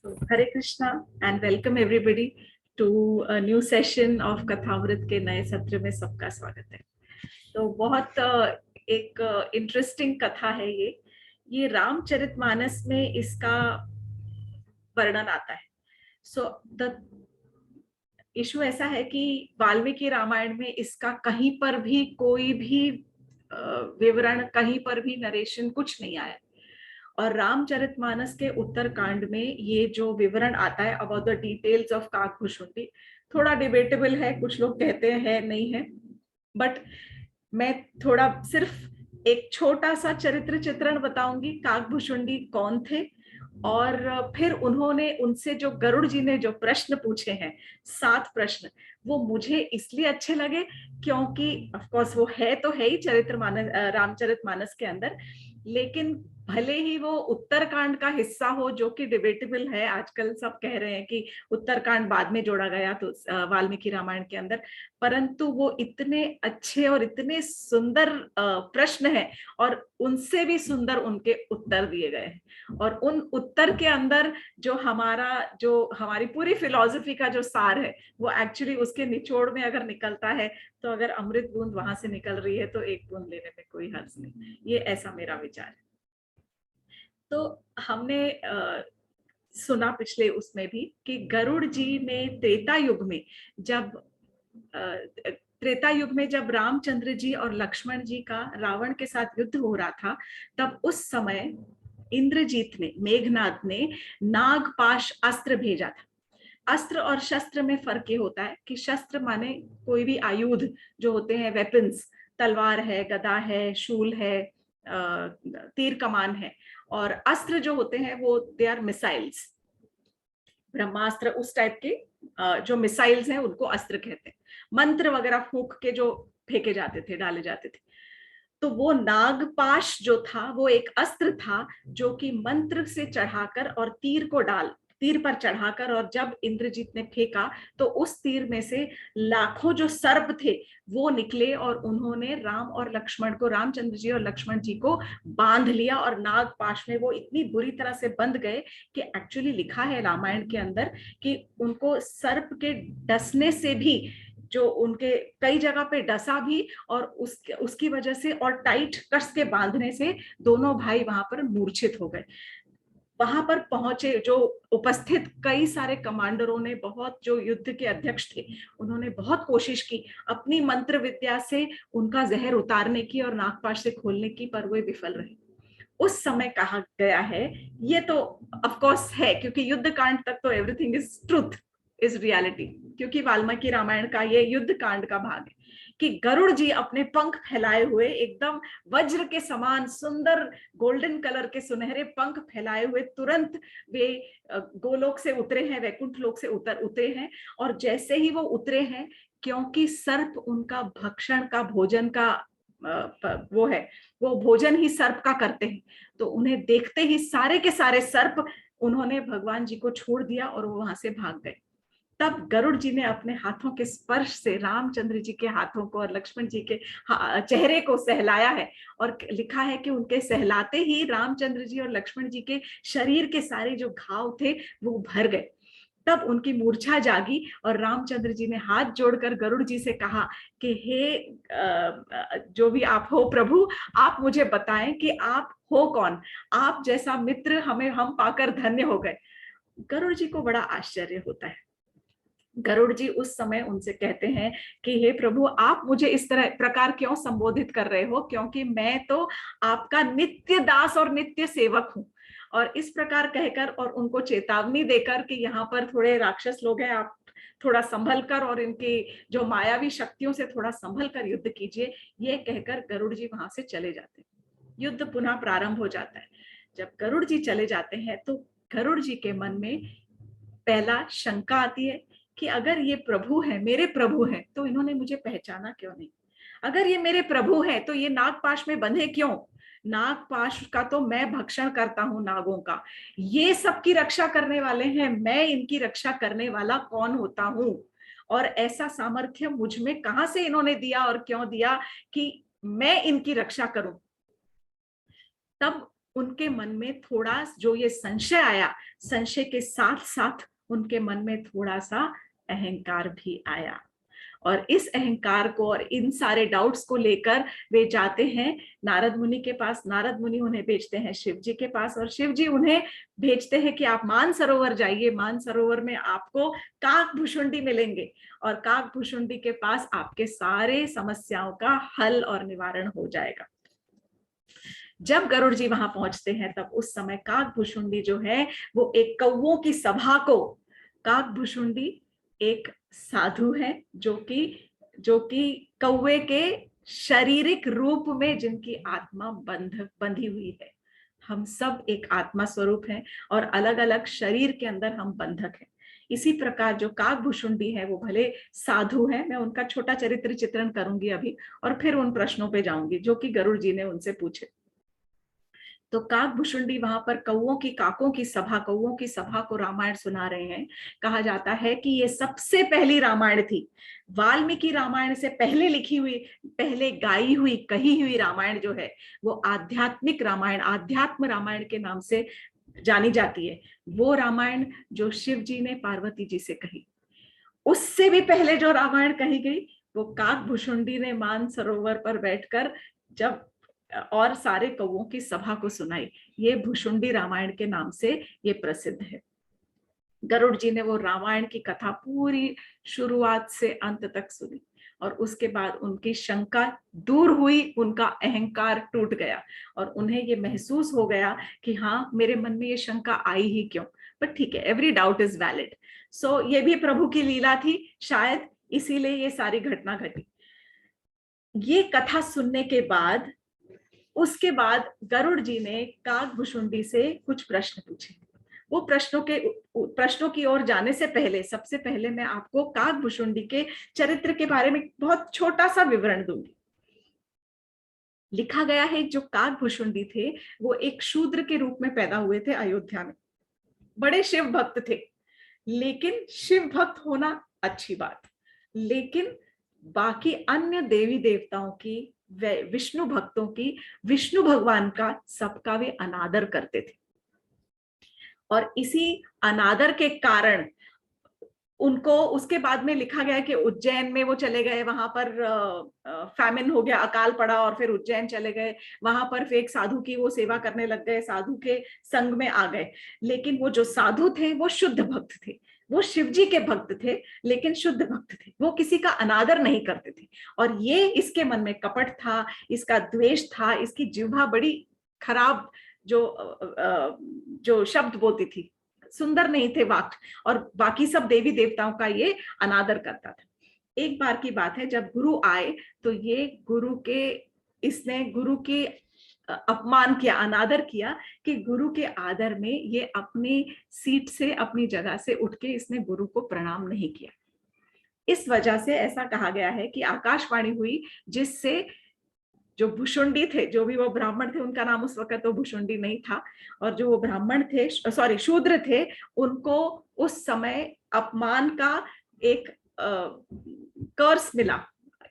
So, Hare Krishna and welcome everybody to a new session of कथामृत के नए सत्र में सबका स्वागत है। तो बहुत एक इंटरेस्टिंग कथा है ये रामचरितमानस में इसका वर्णन आता है। सो द इशू ऐसा है कि वाल्मीकि रामायण में इसका कहीं पर भी कोई भी विवरण, कहीं पर भी नरेशन कुछ नहीं आया। और रामचरितमानस के उत्तरकांड में ये जो विवरण आता है about the details of Kakbhushundi थोड़ा डिबेटेबल है। कुछ लोग कहते हैं नहीं है, बट मैं थोड़ा सिर्फ एक छोटा सा चरित्र चित्रण बताऊंगी। काकभूषुंडी कौन थे और फिर उन्होंने उनसे जो गरुड़ जी ने जो प्रश्न पूछे हैं, 7 प्रश्न, वो मुझे इसलिए अच्छे लगे क्योंकि ऑफ कोर्स वो है तो है ही रामचरितमानस के अंदर, लेकिन भले ही वो उत्तरकांड का हिस्सा हो जो कि डिबेटेबल है। आजकल सब कह रहे हैं कि उत्तरकांड बाद में जोड़ा गया तो वाल्मीकि रामायण के अंदर, परंतु वो इतने अच्छे और इतने सुंदर प्रश्न हैं और उनसे भी सुंदर उनके उत्तर दिए गए हैं। और उन उत्तर के अंदर जो हमारी पूरी फिलॉसफी का जो सार है वो एक्चुअली उसके निचोड़ में अगर निकलता है, तो अगर अमृत बूंद वहां से निकल रही है तो एक बूंद लेने में कोई हर्ज नहीं। ये ऐसा मेरा विचार है। तो हमने सुना पिछले उसमें भी कि गरुड़ जी ने त्रेता युग में जब रामचंद्र जी और लक्ष्मण जी का रावण के साथ युद्ध हो रहा था, तब उस समय इंद्रजीत ने, मेघनाद ने नागपाश अस्त्र भेजा था। अस्त्र और शस्त्र में फर्क ये होता है कि शस्त्र माने कोई भी आयुध जो होते हैं, वेपन्स, तलवार है, गदा है, शूल है, तीर कमान है, और अस्त्र जो होते हैं वो दे आर मिसाइल्स, ब्रह्मास्त्र, उस टाइप के जो मिसाइल्स हैं उनको अस्त्र कहते हैं। मंत्र वगैरह फूंक के जो फेंके जाते थे, डाले जाते थे। तो वो नागपाश जो था वो एक अस्त्र था जो कि मंत्र से चढ़ाकर और तीर पर चढ़ाकर, और जब इंद्रजीत ने फेंका तो उस तीर में से लाखों जो सर्प थे वो निकले और उन्होंने रामचंद्र जी और लक्ष्मण जी को बांध लिया। और नागपाश में वो इतनी बुरी तरह से बंध गए कि एक्चुअली लिखा है रामायण के अंदर कि उनको सर्प के डसने से भी, जो उनके कई जगह पे डसा भी, और उसकी वजह से और टाइट कस के बांधने से दोनों भाई वहां पर मूर्छित हो गए। वहां पर पहुंचे जो उपस्थित कई सारे कमांडरों ने, बहुत जो युद्ध के अध्यक्ष थे, उन्होंने बहुत कोशिश की अपनी मंत्र विद्या से उनका जहर उतारने की और नागपाश से खोलने की, पर वे विफल रहे। उस समय कहा गया है, ये तो ऑफ कोर्स है क्योंकि युद्ध कांड तक तो everything is truth, is reality, क्योंकि वाल्मीकि रामायण का ये युद्ध कांड का भाग है कि गरुड़ जी अपने पंख फैलाए हुए, एकदम वज्र के समान सुंदर गोल्डन कलर के सुनहरे पंख फैलाए हुए, तुरंत वे गोलोक से उतरे हैं, वैकुंठ लोक से उतरे हैं। और जैसे ही वो उतरे हैं, क्योंकि सर्प उनका भक्षण का, भोजन का वो है, वो भोजन ही सर्प का करते हैं, तो उन्हें देखते ही सारे के सारे सर्प उन्होंने भगवान जी को छोड़ दिया और वो वहां से भाग गए। तब गरुड़ जी ने अपने हाथों के स्पर्श से रामचंद्र जी के हाथों को और लक्ष्मण जी के चेहरे को सहलाया है, और लिखा है कि उनके सहलाते ही रामचंद्र जी और लक्ष्मण जी के शरीर के सारे जो घाव थे वो भर गए। तब उनकी मूर्छा जागी और रामचंद्र जी ने हाथ जोड़कर गरुड़ जी से कहा कि हे जो भी आप हो प्रभु, आप मुझे बताएं कि आप हो कौन, आप जैसा मित्र हम पाकर धन्य हो गए। गरुड़ जी को बड़ा आश्चर्य होता है। गरुड़ जी उस समय उनसे कहते हैं कि हे प्रभु, आप मुझे इस प्रकार क्यों संबोधित कर रहे हो, क्योंकि मैं तो आपका नित्य दास और नित्य सेवक हूं। और इस प्रकार कहकर और उनको चेतावनी देकर कि यहाँ पर थोड़े राक्षस लोग हैं, आप थोड़ा संभल कर और इनकी जो मायावी शक्तियों से थोड़ा संभल कर युद्ध कीजिए, ये कहकर गरुड़ जी वहां से चले जाते हैं। युद्ध पुनः प्रारंभ हो जाता है। जब गरुड़ जी चले जाते हैं तो गरुड़ जी के मन में पहला शंका आती है कि अगर ये प्रभु है, मेरे प्रभु हैं, तो इन्होंने मुझे पहचाना क्यों नहीं? अगर ये मेरे प्रभु हैं तो ये नागपाश में बंधे क्यों? नागपाश का तो मैं भक्षण करता हूं, नागों का। ये सबकी रक्षा करने वाले हैं, मैं इनकी रक्षा करने वाला कौन होता हूं? और ऐसा सामर्थ्य मुझ में कहां से इन्होंने दिया और क्यों दिया कि मैं इनकी रक्षा करूं? तब उनके मन में थोड़ा जो ये संशय आया, संशय के साथ साथ उनके मन में थोड़ा सा अहंकार भी आया। और इस अहंकार को और इन सारे डाउट्स को लेकर वे जाते हैं नारद मुनि के पास। नारद मुनि उन्हें भेजते हैं शिव जी के पास, और शिव जी उन्हें भेजते हैं कि आप मानसरोवर जाइए, मानसरोवर में आपको काकभुशुंडी मिलेंगे, और काकभुशुंडी के पास आपके सारे समस्याओं का हल और निवारण हो जाएगा। जब गरुड़ जी वहां पहुंचते हैं तब उस समय काकभुशुंडी जो है वो एक कौवों की सभा को, काकभुशुंडी एक साधु है जो कि कौवे के शारीरिक रूप में जिनकी आत्मा बंधी हुई है। हम सब एक आत्मा स्वरूप हैं और अलग अलग शरीर के अंदर हम बंधक हैं। इसी प्रकार जो काकभुशुंडी है वो भले साधु है, मैं उनका छोटा चरित्र चित्रण करूंगी अभी और फिर उन प्रश्नों पे जाऊंगी जो कि गरुड़ जी ने उनसे पूछे। तो काकभुशुंडी वहां पर कौवों की सभा को रामायण सुना रहे हैं। कहा जाता है कि ये सबसे पहली रामायण थी। वाल्मीकि रामायण से पहले लिखी हुई, पहले गाई हुई, कही हुई रामायण जो है वो आध्यात्मिक रामायण, आध्यात्म रामायण के नाम से जानी जाती है। वो रामायण जो शिव जी ने पार्वती जी से कही, उससे भी पहले जो रामायण कही गई वो काकभुशुंडी ने मानसरोवर पर बैठकर जब और सारे कौवों की सभा को सुनाई। ये भुशुंडी रामायण के नाम से ये प्रसिद्ध है। गरुड़ जी ने वो रामायण की कथा पूरी शुरुआत से अंत तक सुनी और उसके बाद उनकी शंका दूर हुई, उनका अहंकार टूट गया और उन्हें ये महसूस हो गया कि हाँ, मेरे मन में ये शंका आई ही क्यों। पर ठीक है, एवरी डाउट इज वैलिड। सो ये भी प्रभु की लीला थी शायद, इसीलिए ये सारी घटना घटी। ये कथा सुनने के बाद उसके बाद गरुड़ जी ने काकभुशुंडी से कुछ प्रश्न पूछे। वो प्रश्नों की ओर जाने से पहले सबसे पहले मैं आपको काकभुशुंडी के चरित्र के बारे में बहुत छोटा सा विवरण दूंगी। लिखा गया है जो काकभुशुंडी थे वो एक शूद्र के रूप में पैदा हुए थे अयोध्या में। बड़े शिव भक्त थे, लेकिन शिव भक्त होना अच्छी बात, लेकिन बाकी अन्य देवी देवताओं की, विष्णु भक्तों की, विष्णु भगवान का सबका वे अनादर करते थे। और इसी अनादर के कारण उनको उसके बाद में लिखा गया कि उज्जैन में वो चले गए, वहां पर फैमिन हो गया, अकाल पड़ा और फिर उज्जैन चले गए। वहां पर फिर एक साधु की वो सेवा करने लग गए, साधु के संग में आ गए। लेकिन वो जो साधु थे वो शुद्ध भक्त थे, वो शिव जी के भक्त थे लेकिन शुद्ध भक्त थे, वो किसी का अनादर नहीं करते थे। और ये इसके मन में कपट था, इसका द्वेष था, इसकी जिह्वा बड़ी खराब जो शब्द बोलती थी, सुंदर नहीं थे वाक्य, और बाकी सब देवी देवताओं का ये अनादर करता था। एक बार की बात है जब गुरु आए तो ये इसने गुरु के अपमान किया, अनादर किया कि गुरु के आदर में ये अपनी सीट से, अपनी जगह से उठ के इसने गुरु को प्रणाम नहीं किया। इस वजह से ऐसा कहा गया है कि आकाशवाणी हुई जिससे जो भुशुंडी थे, जो भी वो ब्राह्मण थे, उनका नाम उस वक्त तो भुशुंडी नहीं था, और जो वो ब्राह्मण थे, सॉरी शूद्र थे, उनको उस समय अपमान का एक कर्स मिला,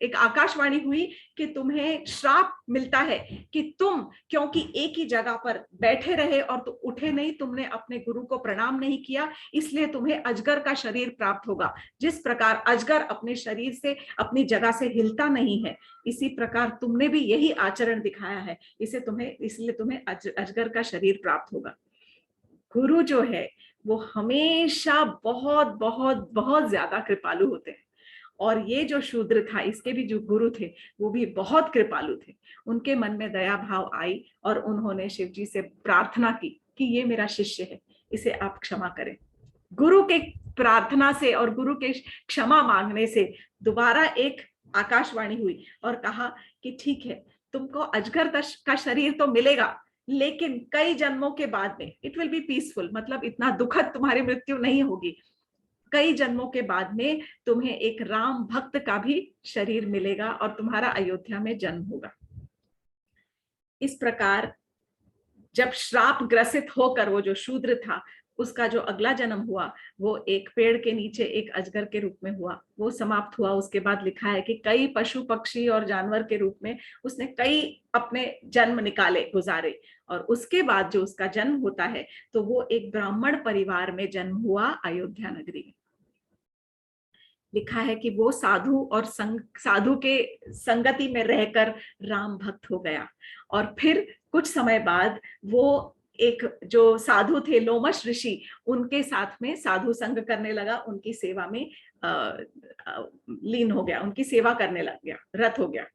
एक आकाशवाणी हुई कि तुम्हें श्राप मिलता है कि तुम क्योंकि एक ही जगह पर बैठे रहे और तो उठे नहीं, तुमने अपने गुरु को प्रणाम नहीं किया, इसलिए तुम्हें अजगर का शरीर प्राप्त होगा। जिस प्रकार अजगर अपने शरीर से, अपनी जगह से हिलता नहीं है, इसी प्रकार तुमने भी यही आचरण दिखाया है, इसलिए तुम्हें अजगर का शरीर प्राप्त होगा। गुरु जो है वो हमेशा बहुत बहुत बहुत ज्यादा कृपालु होते हैं, और ये जो शूद्र था, इसके भी जो गुरु थे वो भी बहुत कृपालु थे। उनके मन में दया भाव आई और उन्होंने शिव जी से प्रार्थना की कि ये मेरा शिष्य है, इसे आप क्षमा करें। गुरु के प्रार्थना से और गुरु के क्षमा मांगने से दोबारा एक आकाशवाणी हुई और कहा कि ठीक है, तुमको अजगर का शरीर तो मिलेगा, लेकिन कई जन्मों के बाद में इट विल बी पीसफुल, मतलब इतना दुखद तुम्हारी मृत्यु नहीं होगी। कई जन्मों के बाद में तुम्हें एक राम भक्त का भी शरीर मिलेगा और तुम्हारा अयोध्या में जन्म होगा। इस प्रकार जब श्राप ग्रसित होकर वो जो शूद्र था उसका जो अगला जन्म हुआ वो एक पेड़ के नीचे एक अजगर के रूप में हुआ, वो समाप्त हुआ। उसके बाद लिखा है कि कई पशु पक्षी और जानवर के रूप में उसने कई अपने जन्म निकाले, गुजारे। और उसके बाद जो उसका जन्म होता है तो वो एक ब्राह्मण परिवार में जन्म हुआ अयोध्या नगरी में। लिखा है कि वो साधु और साधु के संगति में रहकर राम भक्त हो गया। और फिर कुछ समय बाद वो एक जो साधु थे लोमश ऋषि, उनके साथ में साधु संग करने लगा, उनकी सेवा में लीन हो गया, उनकी सेवा करने लग गया, रत हो गया।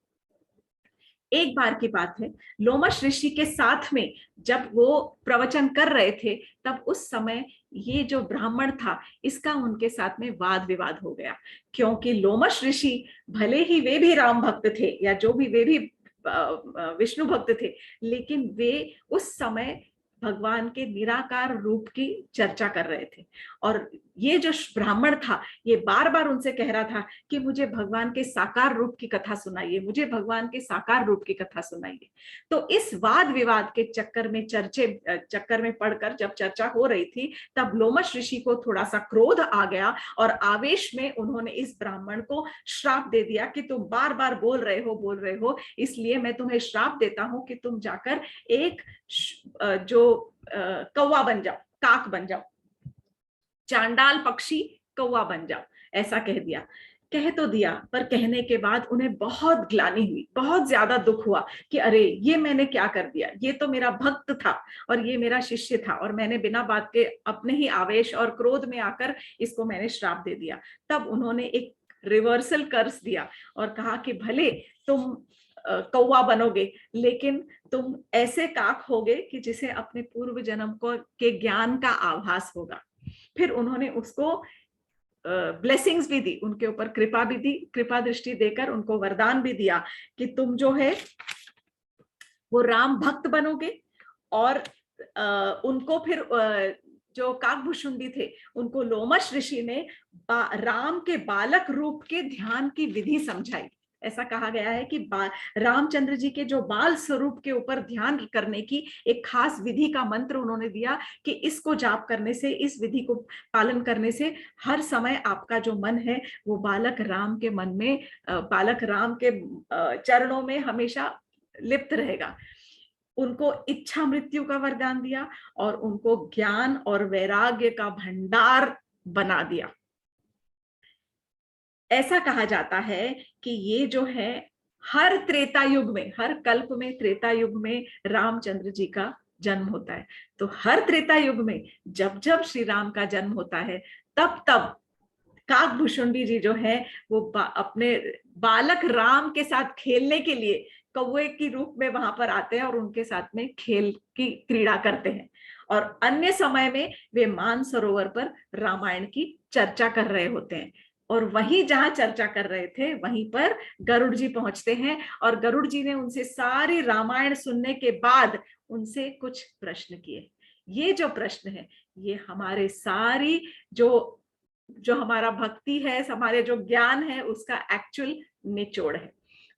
एक बार की बात है, लोमश ऋषि के साथ में जब वो प्रवचन कर रहे थे तब उस समय ये जो ब्राह्मण था इसका उनके साथ में वाद विवाद हो गया। क्योंकि लोमश ऋषि भले ही वे भी राम भक्त थे या जो भी वे भी विष्णु भक्त थे, लेकिन वे उस समय भगवान के निराकार रूप की चर्चा कर रहे थे। और ये जो ब्राह्मण था ये बार बार उनसे कह रहा था कि मुझे भगवान के साकार रूप की कथा सुनाइए, मुझे भगवान के साकार रूप की कथा सुनाइए। तो इस वाद विवाद के चक्कर में पड़कर जब चर्चा हो रही थी तब लोमश ऋषि को थोड़ा सा क्रोध आ गया और आवेश में उन्होंने इस ब्राह्मण को श्राप दे दिया कि तुम बार बार बोल रहे हो, इसलिए मैं तुम्हें श्राप देता हूं कि तुम जाकर एक जो कौवा बन जाओ, काक बन जाओ, चांडाल पक्षी कौवा बन जाओ, ऐसा कह दिया। कह तो दिया, पर कहने के बाद उन्हें बहुत ग्लानि हुई, बहुत ज्यादा दुख हुआ कि अरे ये मैंने क्या कर दिया, ये तो मेरा भक्त था और ये मेरा शिष्य था और मैंने बिना बात के अपने ही आवेश और क्रोध में आकर इसको मैंने श्राप दे दिया। तब उन्होंने एक रिवर्सल कर्स दिया और कहा कि भले तुम कौवा बनोगे लेकिन तुम ऐसे काक होगे कि जिसे अपने पूर्व जन्म को के ज्ञान का आभास होगा। फिर उन्होंने उसको ब्लेसिंग्स भी दी, उनके ऊपर कृपा भी दी, कृपा दृष्टि देकर उनको वरदान भी दिया कि तुम जो है वो राम भक्त बनोगे। और उनको फिर जो काकभूषुंडी थे उनको लोमश ऋषि ने राम के बालक रूप के ध्यान की विधि समझाई। ऐसा कहा गया है कि रामचंद्र जी के जो बाल स्वरूप के ऊपर ध्यान करने की एक खास विधि का मंत्र उन्होंने दिया कि इसको जाप करने से, इस विधि को पालन करने से हर समय आपका जो मन है वो बालक राम के मन में, बालक राम के चरणों में हमेशा लिप्त रहेगा। उनको इच्छा मृत्यु का वरदान दिया और उनको ज्ञान और वैराग्य का भंडार बना दिया। ऐसा कहा जाता है कि ये जो है हर त्रेता युग में, हर कल्प में, त्रेता युग में रामचंद्र जी का जन्म होता है। तो हर त्रेता युग में जब जब श्री राम का जन्म होता है तब तब काकभूषुंडी जी जो है वो अपने बालक राम के साथ खेलने के लिए कौवे की रूप में वहां पर आते हैं और उनके साथ में खेल की क्रीड़ा करते हैं। और अन्य समय में वे मानसरोवर पर रामायण की चर्चा कर रहे होते हैं। और वहीं जहां चर्चा कर रहे थे वहीं पर गरुड़ जी पहुंचते हैं और गरुड़ जी ने उनसे सारी रामायण सुनने के बाद उनसे कुछ प्रश्न किए। ये जो प्रश्न है ये हमारे सारी जो हमारा भक्ति है, हमारे जो ज्ञान है उसका एक्चुअल निचोड़ है।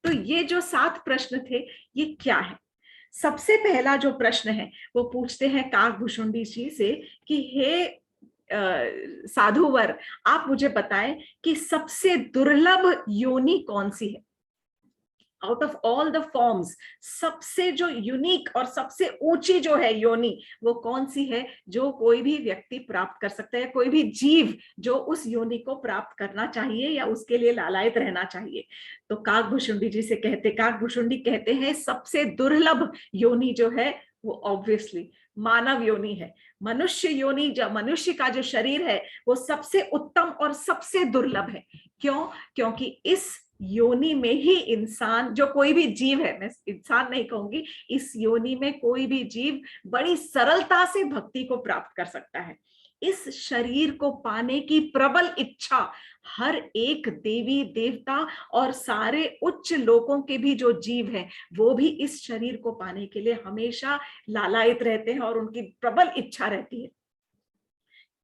तो ये जो 7 प्रश्न थे ये क्या है? सबसे पहला जो प्रश्न है वो पूछते हैं काकभूषुंडी जी से कि हे साधुवर, आप मुझे बताएं कि सबसे दुर्लभ योनि कौन सी है? Out of all the forms सबसे जो यूनिक और सबसे ऊंची जो है योनि वो कौन सी है जो कोई भी व्यक्ति प्राप्त कर सकता है, कोई भी जीव जो उस योनि को प्राप्त करना चाहिए या उसके लिए लालायित रहना चाहिए? तो काकभूषुंडी जी से काकभूषुंडी कहते हैं सबसे दुर्लभ योनि जो है वो ऑब्वियसली मानव योनि है। मनुष्य योनि, जो मनुष्य का जो शरीर है वो सबसे उत्तम और सबसे दुर्लभ है। क्यों? क्योंकि इस योनि में ही इंसान, जो कोई भी जीव है, मैं इंसान नहीं कहूंगी, इस योनि में कोई भी जीव बड़ी सरलता से भक्ति को प्राप्त कर सकता है। इस शरीर को पाने की प्रबल इच्छा हर एक देवी देवता और सारे उच्च लोकों के भी जो जीव हैं वो भी इस शरीर को पाने के लिए हमेशा लालायित रहते हैं और उनकी प्रबल इच्छा रहती है।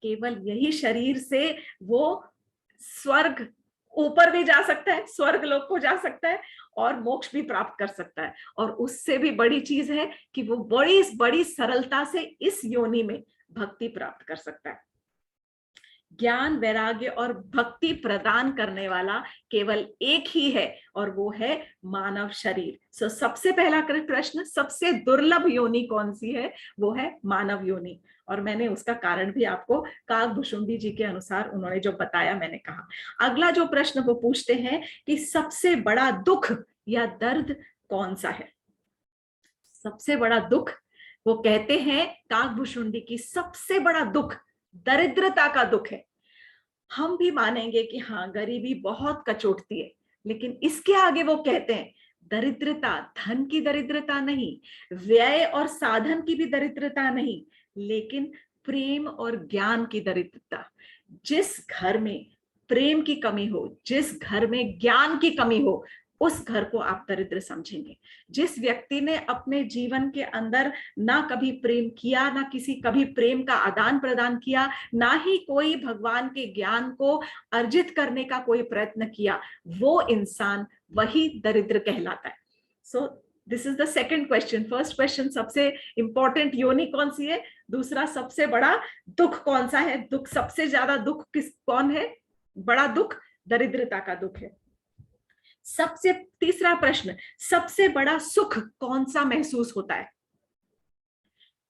केवल यही शरीर से वो स्वर्ग, ऊपर भी जा सकता है, स्वर्ग लोक को जा सकता है और मोक्ष भी प्राप्त कर सकता है। और उससे भी बड़ी चीज है कि वो बड़ी बड़ी सरलता से इस योनि में भक्ति प्राप्त कर सकता है। ज्ञान, वैराग्य और भक्ति प्रदान करने वाला केवल एक ही है और वो है मानव शरीर। सो सबसे पहला प्रश्न, सबसे दुर्लभ योनि कौन सी है? वो है मानव योनि। और मैंने उसका कारण भी आपको काकभुशुंडी जी के अनुसार उन्होंने जो बताया मैंने कहा। अगला जो प्रश्न वो पूछते हैं कि सबसे बड़ा दुख या दर्द कौन सा है? सबसे बड़ा दुख, वो कहते हैं काकभुशुंडी की सबसे बड़ा दुख दरिद्रता का दुख है। हम भी मानेंगे कि हाँ, गरीबी बहुत कचोटती है, लेकिन इसके आगे वो कहते हैं दरिद्रता धन की दरिद्रता नहीं, व्यय और साधन की भी दरिद्रता नहीं, लेकिन प्रेम और ज्ञान की दरिद्रता। जिस घर में प्रेम की कमी हो, जिस घर में ज्ञान की कमी हो, उस घर को आप दरिद्र समझेंगे। जिस व्यक्ति ने अपने जीवन के अंदर ना कभी प्रेम किया, ना किसी कभी प्रेम का आदान प्रदान किया, ना ही कोई भगवान के ज्ञान को अर्जित करने का कोई प्रयत्न किया, वो इंसान वही दरिद्र कहलाता है। So this is the second question. First question, सबसे इंपॉर्टेंट योनि कौन सी है? दूसरा, सबसे बड़ा दुख कौन सा है? दुख, सबसे ज्यादा दुख कौन है? बड़ा दुख दरिद्रता का दुख है। सबसे तीसरा प्रश्न, सबसे बड़ा सुख कौन सा महसूस होता है?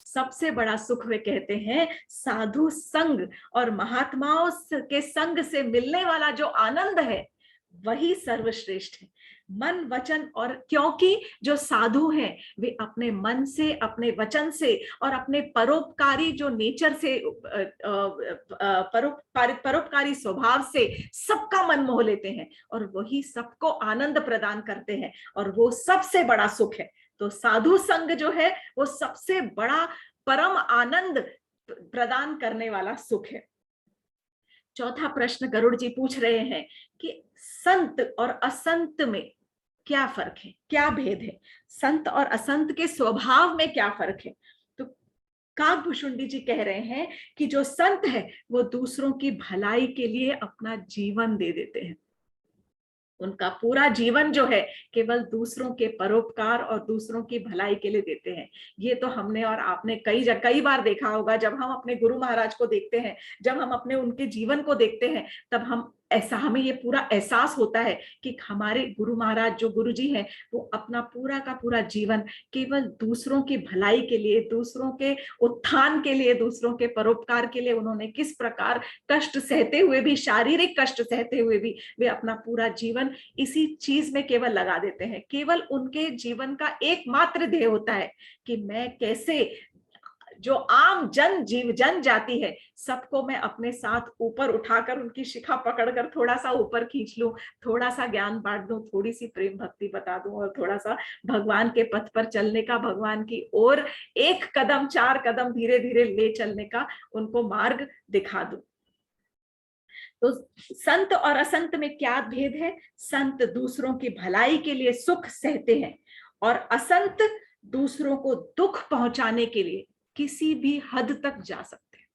सबसे बड़ा सुख वे कहते हैं साधु संग और महात्माओं के संग से मिलने वाला जो आनंद है, वही सर्वश्रेष्ठ है। मन, वचन और, क्योंकि जो साधु हैं वे अपने मन से, अपने वचन से और अपने परोपकारी जो नेचर से, परोपकारी स्वभाव से सबका मन मोह लेते हैं और वही सबको आनंद प्रदान करते हैं, और वो सबसे बड़ा सुख है। तो साधु संग जो है वो सबसे बड़ा परम आनंद प्रदान करने वाला सुख है। चौथा प्रश्न गरुड़ जी पूछ रहे हैं कि संत और असंत में क्या फर्क है, क्या भेद है? संत और असंत के स्वभाव में क्या फर्क है? तो काकभुशुंडी जी कह रहे हैं कि जो संत है वो दूसरों की भलाई के लिए अपना जीवन दे देते हैं। उनका पूरा जीवन जो है केवल दूसरों के परोपकार और दूसरों की भलाई के लिए देते हैं। ये तो हमने और आपने कई बार देखा होगा। जब हम अपने गुरु महाराज को देखते हैं, जब हम अपने उनके जीवन को देखते हैं, तब हमें ये पूरा एहसास होता है कि हमारे गुरु महाराज, जो गुरु जी हैं, वो अपना पूरा का पूरा जीवन केवल दूसरों की भलाई के लिए, दूसरों के उत्थान के लिए, दूसरों के परोपकार के लिए, उन्होंने किस प्रकार कष्ट सहते हुए भी, शारीरिक कष्ट सहते हुए भी, वे अपना पूरा जीवन इसी चीज में केवल लगा देते हैं। केवल उनके जीवन का एकमात्र ध्येय होता है कि मैं कैसे जो आम जन जाति है, सबको मैं अपने साथ ऊपर उठाकर उनकी शिखा पकड़कर थोड़ा सा ऊपर खींच लूं, थोड़ा सा ज्ञान बांट दूं, थोड़ी सी प्रेम भक्ति बता दूं और थोड़ा सा भगवान के पथ पर चलने का, भगवान की ओर एक कदम, 4 कदम धीरे धीरे ले चलने का उनको मार्ग दिखा दूं। तो संत और असंत में क्या भेद है? संत दूसरों की भलाई के लिए सुख सहते हैं और असंत दूसरों को दुख पहुंचाने के लिए किसी भी हद तक जा सकते हैं।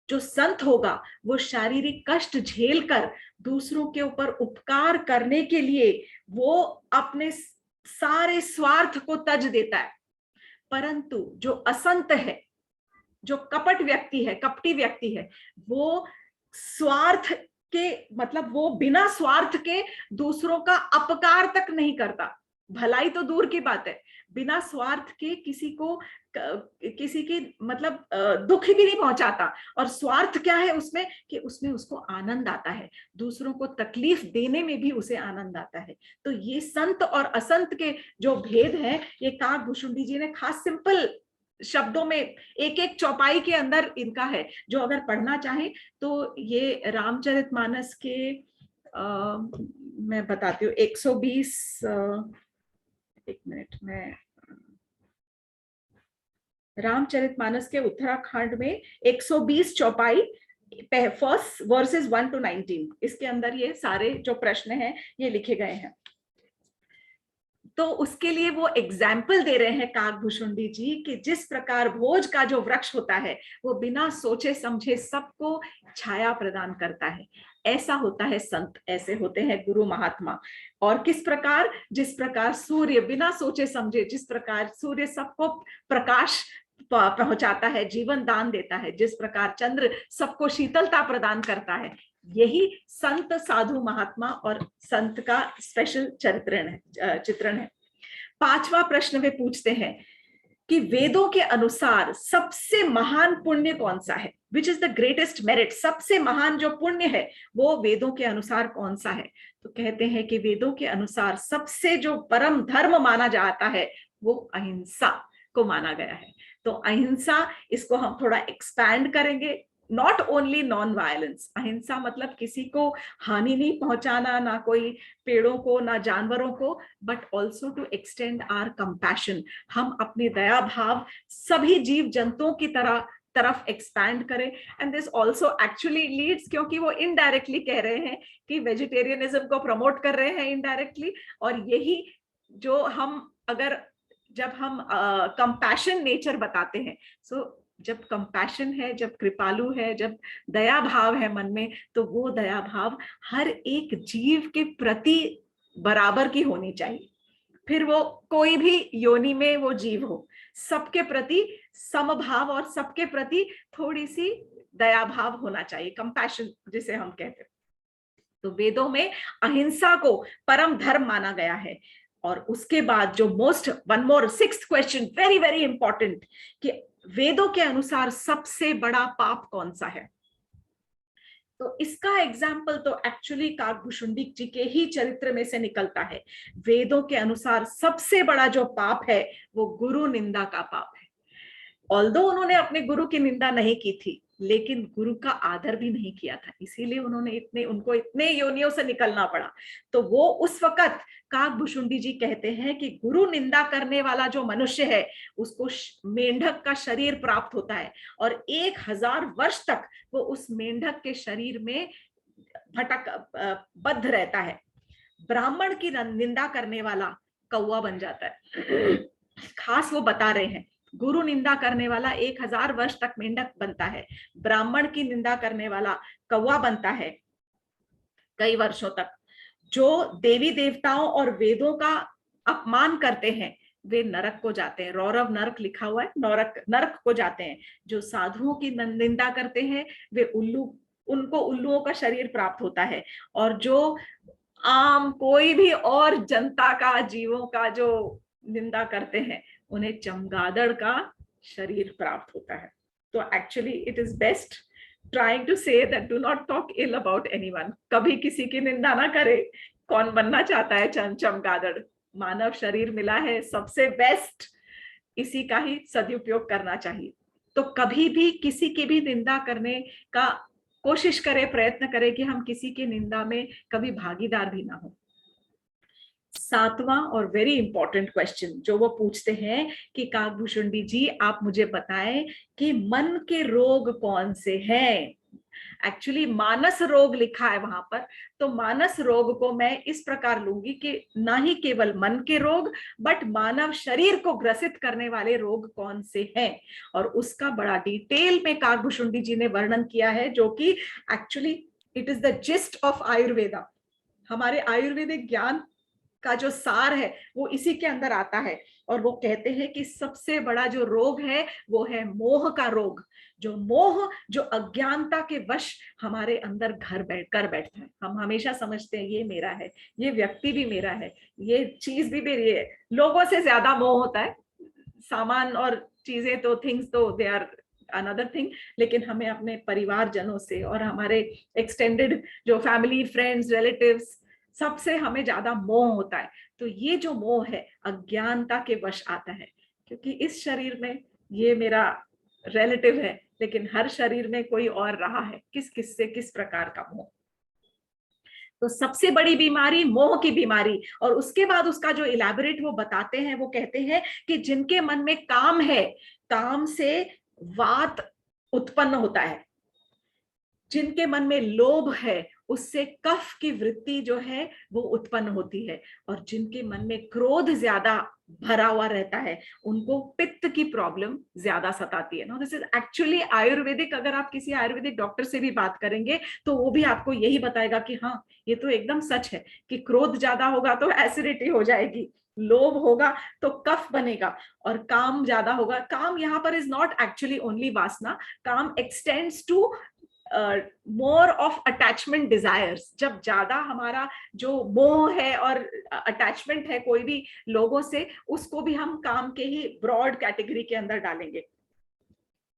जो संत होगा वो शारीरिक कष्ट झेलकर दूसरों के ऊपर उपकार करने के लिए वो अपने सारे स्वार्थ को तज देता है। परंतु जो असंत है, जो कपट व्यक्ति है, कपटी व्यक्ति है, वो स्वार्थ के, मतलब वो बिना स्वार्थ के दूसरों का अपकार तक नहीं करता। भलाई तो दूर की बात है, बिना स्वार्थ के किसी की मतलब दुख भी नहीं पहुंचाता। और स्वार्थ क्या है उसमें? कि उसमें उसको आनंद आता है, दूसरों को तकलीफ देने में भी उसे आनंद आता है। तो ये संत और असंत के जो भेद हैं, ये काकभुशुंडी जी ने खास सिंपल शब्दों में एक एक चौपाई के अंदर इनका है। जो अगर पढ़ना चाहे तो ये रामचरितमानस के मैं बताती हूँ 120, एक मिनट में, रामचरितमानस के उत्तराखंड में 120 चौपाई, फर्स्ट वर्सेस 1 to 19, इसके अंदर ये सारे जो प्रश्न हैं ये लिखे गए हैं। तो उसके लिए वो एग्जाम्पल दे रहे हैं काकभुशुंडी जी कि जिस प्रकार भोज का जो वृक्ष होता है वो बिना सोचे समझे सबको छाया प्रदान करता है, ऐसा होता है संत, ऐसे होते हैं गुरु महात्मा। और किस प्रकार? जिस प्रकार सूर्य बिना सोचे समझे, जिस प्रकार सूर्य सबको प्रकाश पहुंचाता है, जीवन दान देता है, जिस प्रकार चंद्र सबको शीतलता प्रदान करता है, यही संत साधु महात्मा और संत का स्पेशल चित्रण है। पांचवा प्रश्न वे पूछते हैं कि वेदों के अनुसार सबसे महान पुण्य कौन सा है, which is the greatest merit, सबसे महान जो पुण्य है वो वेदों के अनुसार कौन सा है। तो कहते हैं कि वेदों के अनुसार सबसे जो परम धर्म माना जाता है वो अहिंसा को माना गया है। तो अहिंसा, इसको हम थोड़ा एक्सपैंड करेंगे, नॉट ओनली नॉन वायलेंस, अहिंसा मतलब किसी को हानि नहीं पहुंचाना, ना कोई पेड़ों को ना जानवरों को, but also to extend our compassion, हम अपनी दया भाव सभी जीव जंतुओं की तरफ एक्सपैंड करें। And this also actually Leeds, क्योंकि वो इनडायरेक्टली कह रहे हैं कि वेजिटेरियनिज्म को प्रमोट कर रहे हैं इनडायरेक्टली, और यही जो हम जब हम कंपैशन नेचर बताते हैं, सो जब कंपैशन है, जब कृपालु है, जब दया भाव है मन में, तो वो दया भाव हर एक जीव के प्रति बराबर की होनी चाहिए, फिर वो कोई भी योनि में वो जीव हो, सबके प्रति समभाव और सबके प्रति थोड़ी सी दया भाव होना चाहिए, कंपैशन जिसे हम कहते हैं। तो वेदों में अहिंसा को परम धर्म माना गया है। और उसके बाद जो one more sixth question, very very important, कि वेदों के अनुसार सबसे बड़ा पाप कौन सा है। तो इसका एग्जाम्पल तो एक्चुअली काकभूषुंडी जी के ही चरित्र में से निकलता है। वेदों के अनुसार सबसे बड़ा जो पाप है वो गुरु निंदा का पाप है। ऑल्दो उन्होंने अपने गुरु की निंदा नहीं की थी, लेकिन गुरु का आदर भी नहीं किया था, इसीलिए उनको इतने योनियों से निकलना पड़ा। तो वो उस वक्त काकभूषुंडी जी कहते हैं कि गुरु निंदा करने वाला जो मनुष्य है उसको मेंढक का शरीर प्राप्त होता है, और 1000 वर्ष तक वो उस मेंढक के शरीर में बद्ध रहता है। ब्राह्मण की निंदा करने वाला कौवा बन जाता है। खास वो बता रहे हैं, गुरु निंदा करने वाला 1000 वर्ष तक मेंढक बनता है, ब्राह्मण की निंदा करने वाला कौवा बनता है कई वर्षों तक। जो देवी देवताओं और वेदों का अपमान करते हैं वे नरक को जाते हैं, रौरव नरक लिखा हुआ है, नरक को जाते हैं। जो साधुओं की निंदा करते हैं वे उनको उल्लुओं का शरीर प्राप्त होता है, और जो आम कोई भी और जनता का, जीवों का जो निंदा करते हैं उन्हें चमगादड़ का शरीर प्राप्त होता है। तो actually it is best trying to say that do not talk ill about anyone, कभी किसी की निंदा ना करे। कौन बनना चाहता है चमगादड़, मानव शरीर मिला है सबसे बेस्ट, इसी का ही सदुपयोग करना चाहिए। तो कभी भी किसी की भी निंदा करने का कोशिश करे, प्रयत्न करे कि हम किसी की निंदा में कभी भागीदार भी ना हो। सातवां और वेरी इंपॉर्टेंट क्वेश्चन जो वो पूछते हैं कि काकभूषुंडी जी आप मुझे बताएं कि मन के रोग कौन से हैं। एक्चुअली मानस रोग लिखा है वहां पर, तो मानस रोग को मैं इस प्रकार लूंगी कि ना ही केवल मन के रोग बट मानव शरीर को ग्रसित करने वाले रोग कौन से हैं, और उसका बड़ा डिटेल में काकभूषुंडी जी ने वर्णन किया है, जो कि actually it is the gist of Ayurveda. हमारे आयुर्वेदिक ज्ञान का जो सार है वो इसी के अंदर आता है। और वो कहते हैं कि सबसे बड़ा जो रोग है वो है मोह का रोग। जो मोह, जो अज्ञानता के वश हमारे अंदर घर बैठता है, हम हमेशा समझते हैं ये मेरा है, ये व्यक्ति भी मेरा है, ये चीज भी मेरी है। लोगों से ज्यादा मोह होता है, सामान और चीजें तो थिंग्स तो दे आर अनदर थिंग, लेकिन हमें अपने परिवार जनों से और हमारे एक्सटेंडेड जो फैमिली, फ्रेंड्स, रिलेटिव्स, सबसे हमें ज्यादा मोह होता है। तो ये जो मोह है अज्ञानता के वश आता है, क्योंकि इस शरीर में ये मेरा रिलेटिव है, लेकिन हर शरीर में कोई और रहा है, किस किस से किस प्रकार का मोह। तो सबसे बड़ी बीमारी मोह की बीमारी। और उसके बाद उसका जो इलैबोरेट वो बताते हैं, वो कहते हैं कि जिनके मन में काम है, काम से वात उत्पन्न होता है। जिनके मन में लोभ है उससे कफ की वृत्ति जो है वो उत्पन्न होती है, और जिनके मन में क्रोध ज्यादा भरा हुआ रहता है उनको पित्त की प्रॉब्लम ज्यादा सताती है। No, this is actually Ayurvedic. अगर आप किसी आयुर्वेदिक डॉक्टर से भी बात करेंगे तो वो भी आपको यही बताएगा कि हाँ, ये तो एकदम सच है कि क्रोध ज्यादा होगा तो एसिडिटी हो जाएगी, लोभ होगा तो कफ बनेगा, और काम ज्यादा होगा। काम यहाँ पर इज नॉट एक्चुअली ओनली वासना, काम extends to more of attachment desires. जब ज्यादा हमारा जो मोह है और अटैचमेंट है कोई भी लोगों से, उसको भी हम काम के ही ब्रॉड कैटेगरी के अंदर डालेंगे।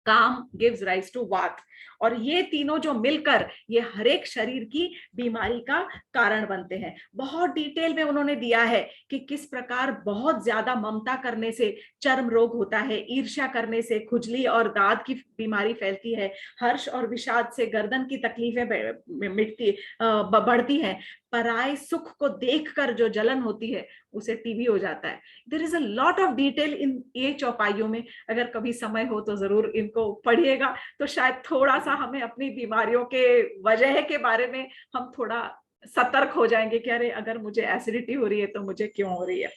काम गिव्स राइज टू वात, और ये तीनों जो मिलकर ये हर एक शरीर की बीमारी का कारण बनते हैं। बहुत डिटेल में उन्होंने दिया है कि किस प्रकार बहुत ज्यादा ममता करने से चर्म रोग होता है, ईर्ष्या करने से खुजली और दाद की बीमारी फैलती है, हर्ष और विषाद से गर्दन की तकलीफें मिटती बढ़ती हैं, पराये सुख को देखकर जो जलन होती है उसे टीबी हो जाता है। There is a lot of detail in ये चौपाइयों में, अगर कभी समय हो तो जरूर इनको पढ़िएगा, तो शायद थोड़ा सा हमें अपनी बीमारियों के वजह के बारे में हम थोड़ा सतर्क हो जाएंगे कि अरे अगर मुझे एसिडिटी हो रही है तो मुझे क्यों हो रही है।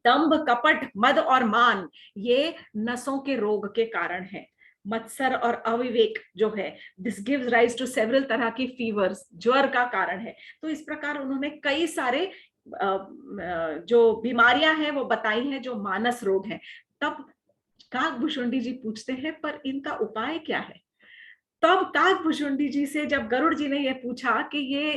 दंभ, कपट, मद और मान ये नसों के रोग के कारण है। मत्सर और अविवेक जो है, this gives rise to several तरह की फीवर्स, ज्वर का कारण है। तो इस प्रकार उन्होंने कई सारे जो बीमारियां हैं वो बताई हैं जो मानस रोग हैं। तब काकभूषुंडी जी पूछते हैं पर इनका उपाय क्या है। तब काकभूषुंडी जी से जब गरुड़ जी ने यह पूछा कि ये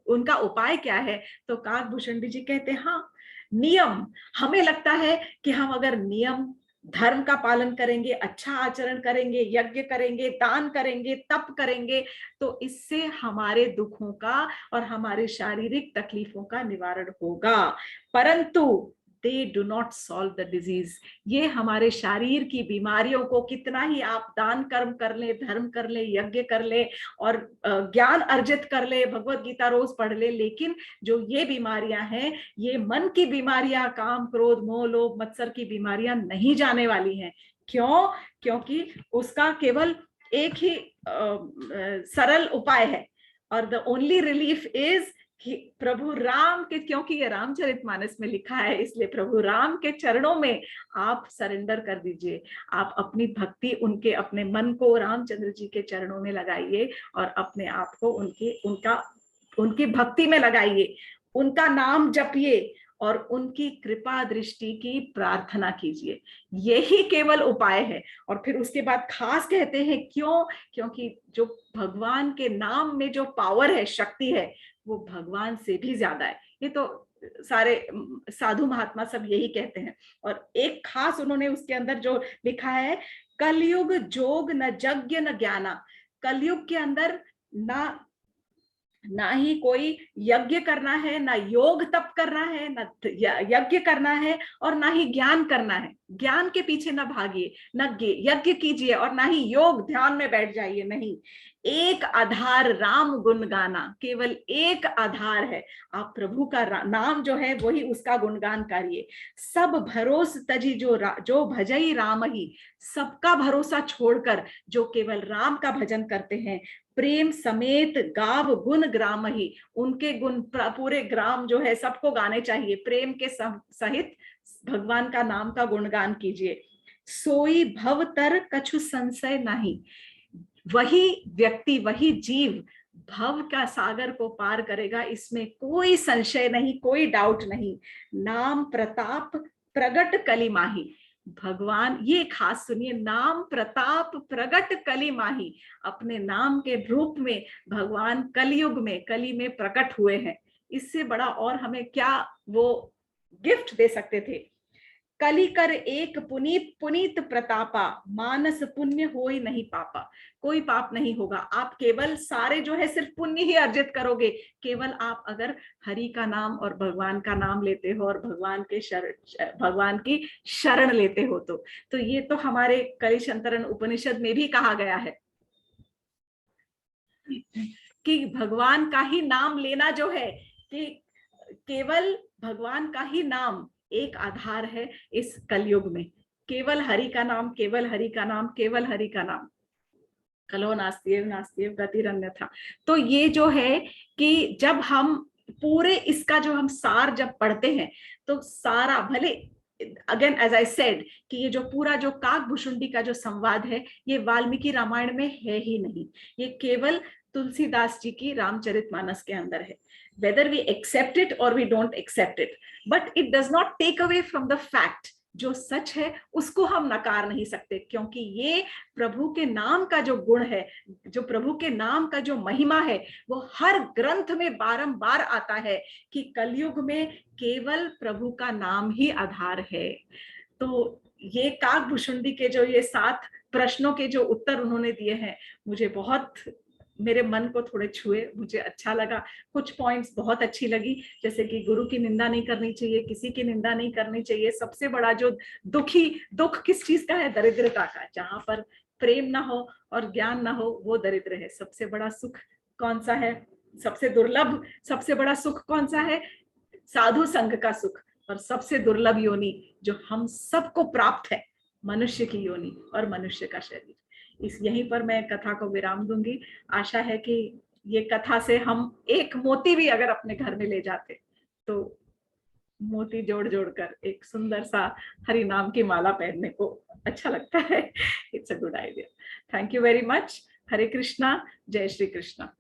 उनका उपाय क्या है, तो काकभूषुंडी जी कहते हैं हाँ, नियम। हमें लगता है कि हम अगर नियम धर्म का पालन करेंगे, अच्छा आचरण करेंगे, यज्ञ करेंगे, दान करेंगे, तप करेंगे, तो इससे हमारे दुखों का और हमारे शारीरिक तकलीफों का निवारण होगा। परंतु they do not solve the disease। ये हमारे शरीर की बीमारियों को कितना ही आप दान कर्म कर ले, धर्म कर ले, यज्ञ कर ले और ज्ञान अर्जित कर ले, भगवत गीता रोज पढ़ ले, लेकिन जो ये बीमारियां हैं, ये मन की बीमारियां, काम क्रोध मोह लोभ मत्सर की बीमारियां नहीं जाने वाली हैं। क्यों? क्योंकि उसका केवल एक ही सरल उपाय है, और द ओनली रिलीफ इज कि प्रभु राम के, क्योंकि ये रामचरितमानस में लिखा है, इसलिए प्रभु राम के चरणों में आप सरेंडर कर दीजिए। आप अपनी भक्ति उनके, अपने मन को रामचंद्र जी के चरणों में लगाइए और अपने आप को उनकी भक्ति में लगाइए, उनका नाम जपिए और उनकी कृपा दृष्टि की प्रार्थना कीजिए। यही केवल उपाय है। और फिर उसके बाद खास कहते हैं क्यों? क्योंकि जो भगवान के नाम में जो पावर है, शक्ति है, वो भगवान से भी ज्यादा है। ये तो सारे साधु महात्मा सब यही कहते हैं। और एक खास उन्होंने उसके अंदर जो लिखा है, कलयुग जोग न यज्ञ न ज्ञाना। कलयुग के अंदर ना ही कोई यज्ञ करना है, ना योग तप करना है, ना यज्ञ करना है, और ना ही ज्ञान करना है। ज्ञान के पीछे ना भागिए, ना यज्ञ कीजिए, और ना ही योग ध्यान में बैठ जाइए। नहीं, एक आधार राम गुण गाना, केवल एक आधार है। आप प्रभु का नाम जो है वही उसका गुणगान करिए। सब भरोस तजी जो भजई राम ही, सबका भरोसा छोड़कर जो केवल राम का भजन करते हैं, प्रेम समेत गाव गुण ग्राम ही, उनके गुण पूरे ग्राम जो है सबको गाने चाहिए। प्रेम के सहित भगवान का नाम का गुणगान कीजिए। सोई भवतर कछु संशय नहीं, वही व्यक्ति, वही जीव भव का सागर को पार करेगा, इसमें कोई संशय नहीं, कोई डाउट नहीं। नाम प्रताप प्रगट कली माही, भगवान, ये खास सुनिए, नाम प्रताप प्रगट कली माही, अपने नाम के रूप में भगवान कलयुग में, कली में प्रकट हुए हैं। इससे बड़ा और हमें क्या वो गिफ्ट दे सकते थे। कली कर एक पुनीत पुनीत प्रतापा, मानस पुण्य होई नहीं पापा। कोई पाप नहीं होगा, आप केवल सारे जो है सिर्फ पुण्य ही अर्जित करोगे, केवल आप अगर हरि का नाम और भगवान का नाम लेते हो और भगवान की शरण लेते हो। तो ये तो हमारे कलिशंतरण उपनिषद में भी कहा गया है कि भगवान का ही नाम लेना जो है, कि केवल भगवान का ही नाम एक आधार है इस कलयुग में। केवल हरि का नाम, केवल हरि का नाम, केवल हरि का नाम। कलो नास्त्येव नास्त्येव गतिरन्यथा। तो ये जो है कि जब हम पूरे इसका जो हम सार जब पढ़ते हैं, तो सारा, भले अगेन एज आई सेड कि ये जो पूरा जो काकभूषुंडी का जो संवाद है, ये वाल्मीकि रामायण में है ही नहीं। ये केवल तुलसीदास जी की रामचरितमानस के अंदर है। वेदर वी एक्सेप्ट इट और we don't accept it, but it does not take away from the fact, जो सच है उसको हम नकार नहीं सकते, क्योंकि ये प्रभु के नाम का जो गुण है, जो प्रभु के नाम का जो महिमा है, वो हर ग्रंथ में बारंबार आता है कि कलयुग में केवल प्रभु का नाम ही आधार है। तो ये काकभूषुंडी के जो ये 7 प्रश्नों के जो उत्तर उन्होंने दिए हैं, मुझे बहुत, मेरे मन को थोड़े छुए, मुझे अच्छा लगा। कुछ पॉइंट्स बहुत अच्छी लगी, जैसे कि गुरु की निंदा नहीं करनी चाहिए, किसी की निंदा नहीं करनी चाहिए। सबसे बड़ा जो दुख किस चीज का है? दरिद्रता का। जहां पर प्रेम ना हो और ज्ञान ना हो वो दरिद्र है। सबसे बड़ा सुख कौन सा है? सबसे दुर्लभ, सबसे बड़ा सुख कौन सा है? साधु संघ का सुख। और सबसे दुर्लभ योनि जो हम सबको प्राप्त है, मनुष्य की योनि और मनुष्य का शरीर। इस यहीं पर मैं कथा को विराम दूंगी। आशा है कि ये कथा से हम एक मोती भी अगर अपने घर में ले जाते तो मोती जोड़ जोड़कर एक सुंदर सा हरि नाम की माला पहनने को अच्छा लगता है। It's a good idea. Thank you very much. Hare Krishna, जय श्री कृष्णा।